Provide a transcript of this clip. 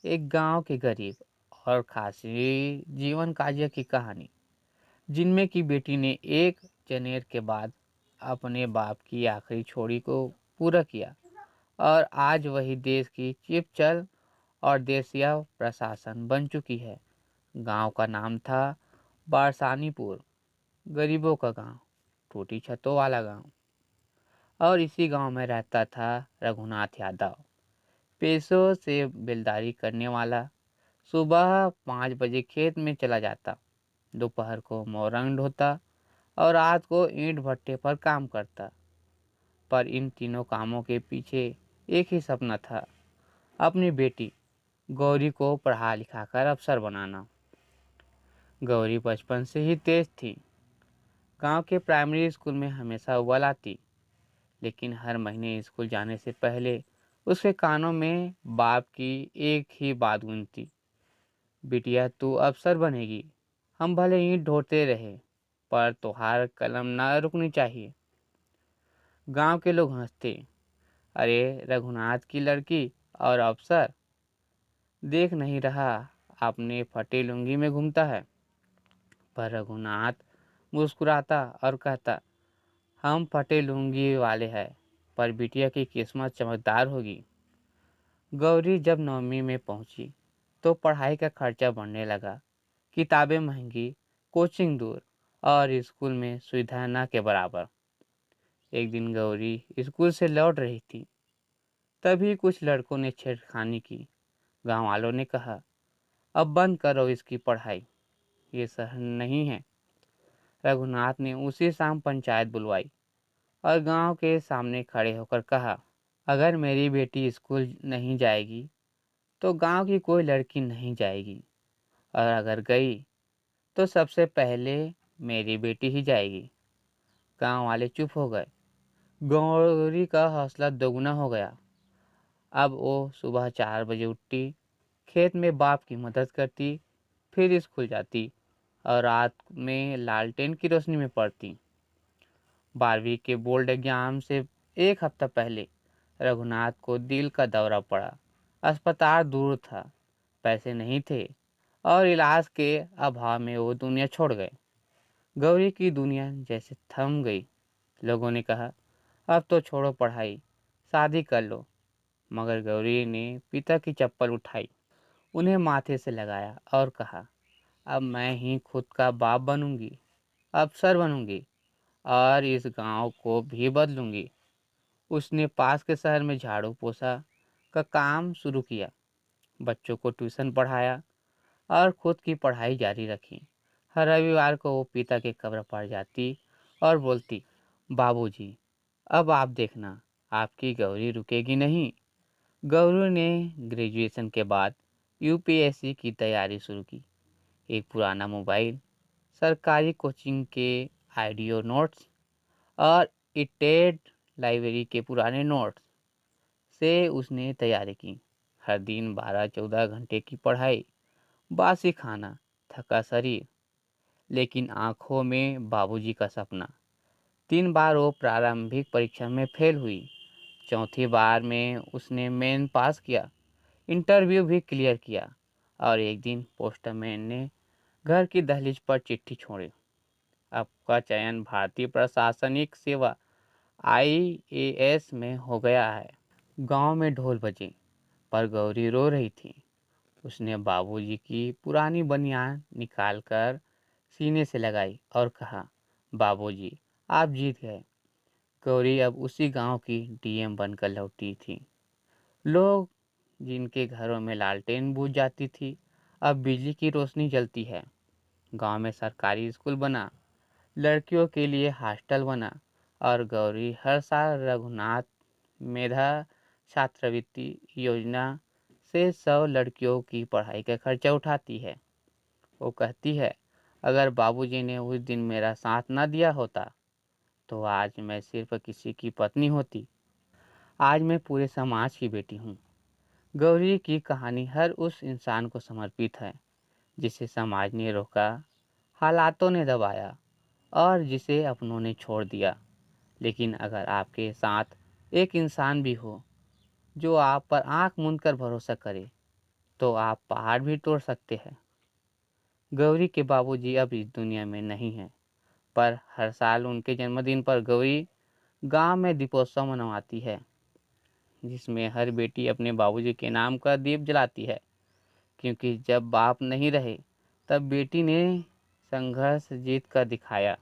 एक गांव के गरीब और खासी जीवन काव्य की कहानी, जिनमें की बेटी ने एक जनेर के बाद अपने बाप की आखिरी छोड़ी को पूरा किया और आज वही देश की चीफ चल और देसिया प्रशासन बन चुकी है। गांव का नाम था बारसानीपुर, गरीबों का गांव, टूटी छतों वाला गांव। और इसी गांव में रहता था रघुनाथ यादव, पेशों से बेलदारी करने वाला। सुबह 5 बजे खेत में चला जाता, दोपहर को मोरंग ढोता और रात को ईंट भट्टे पर काम करता। पर इन तीनों कामों के पीछे एक ही सपना था, अपनी बेटी गौरी को पढ़ा लिखाकर अफसर बनाना। गौरी बचपन से ही तेज थी, गांव के प्राइमरी स्कूल में हमेशा अव्वल आती, लेकिन हर महीने स्कूल जाने से पहले उसके कानों में बाप की एक ही बात गूंजती, बिटिया तू अफसर बनेगी। हम भले ईंट ढोते रहे, पर तुम्हार कलम ना रुकनी चाहिए। गांव के लोग हंसते, अरे रघुनाथ की लड़की और अफसर, देख नहीं रहा अपने फटे लुंगी में घूमता है। पर रघुनाथ मुस्कुराता और कहता, हम फटे लुंगी वाले हैं, पर बिटिया की किस्मत चमकदार होगी। गौरी जब 9वीं में पहुंची तो पढ़ाई का खर्चा बढ़ने लगा। किताबें महंगी, कोचिंग दूर और स्कूल में सुविधा न के बराबर। एक दिन गौरी स्कूल से लौट रही थी, तभी कुछ लड़कों ने छेड़खानी की। गांव वालों ने कहा, अब बंद करो इसकी पढ़ाई, ये सहन नहीं है। रघुनाथ ने उसी शाम पंचायत बुलवाई और गांव के सामने खड़े होकर कहा, अगर मेरी बेटी स्कूल नहीं जाएगी तो गांव की कोई लड़की नहीं जाएगी, और अगर गई तो सबसे पहले मेरी बेटी ही जाएगी। गांव वाले चुप हो गए। गौरी का हौसला दोगुना हो गया। अब वो सुबह 4 बजे उठती, खेत में बाप की मदद करती, फिर स्कूल जाती और रात में लालटेन की रोशनी में पढ़ती। 12वीं के बोर्ड एग्जाम से एक हफ्ता पहले रघुनाथ को दिल का दौरा पड़ा। अस्पताल दूर था, पैसे नहीं थे और इलाज के अभाव में वो दुनिया छोड़ गए। गौरी की दुनिया जैसे थम गई। लोगों ने कहा, अब तो छोड़ो पढ़ाई, शादी कर लो। मगर गौरी ने पिता की चप्पल उठाई, उन्हें माथे से लगाया और कहा, अब मैं ही खुद का बाप बनूंगी, अफसर बनूंगी और इस गांव को भी बदलूंगी। उसने पास के शहर में झाड़ू पोछा का काम शुरू किया, बच्चों को ट्यूशन पढ़ाया और खुद की पढ़ाई जारी रखी। हर रविवार को वो पिता के कब्र पर जाती और बोलती, बाबूजी, अब आप देखना, आपकी गौरी रुकेगी नहीं। गौरी ने ग्रेजुएशन के बाद यूपीएससी की तैयारी शुरू की। एक पुराना मोबाइल, सरकारी कोचिंग के ऑडियो नोट्स और इटेड लाइब्रेरी के पुराने नोट्स से उसने तैयारी की। हर दिन 12-14 घंटे की पढ़ाई, बासी खाना, थका शरीर, लेकिन आंखों में बाबूजी का सपना। 3 बार वो प्रारंभिक परीक्षा में फेल हुई, चौथी बार में उसने मेन पास किया, इंटरव्यू भी क्लियर किया और एक दिन पोस्टमैन ने घर की दहलीज पर चिट्ठी छोड़ी, आपका चयन भारतीय प्रशासनिक सेवा आईएएस में हो गया है। गांव में ढोल बजे, पर गौरी रो रही थी। उसने बाबूजी की पुरानी बनियान निकालकर सीने से लगाई और कहा, बाबूजी, आप जीत गए। गौरी अब उसी गांव की डीएम बनकर लौटी थी। लोग जिनके घरों में लालटेन बुझ जाती थी, अब बिजली की रोशनी जलती है। गांव में सरकारी स्कूल बना, लड़कियों के लिए हॉस्टल बना और गौरी हर साल रघुनाथ मेधा छात्रवृत्ति योजना से 100 लड़कियों की पढ़ाई का खर्चा उठाती है। वो कहती है, अगर बाबूजी ने उस दिन मेरा साथ न दिया होता तो आज मैं सिर्फ किसी की पत्नी होती। आज मैं पूरे समाज की बेटी हूँ। गौरी की कहानी हर उस इंसान को समर्पित है जिसे समाज ने रोका, हालातों ने दबाया और जिसे अपनों ने छोड़ दिया। लेकिन अगर आपके साथ एक इंसान भी हो जो आप पर आंख मूंद कर भरोसा करे, तो आप पहाड़ भी तोड़ सकते हैं। गौरी के बाबूजी अब इस दुनिया में नहीं हैं, पर हर साल उनके जन्मदिन पर गौरी गांव में दीपोत्सव मनवाती है, जिसमें हर बेटी अपने बाबूजी के नाम का दीप जलाती है। क्योंकि जब बाप नहीं रहे, तब बेटी ने संघर्ष जीत कर दिखाया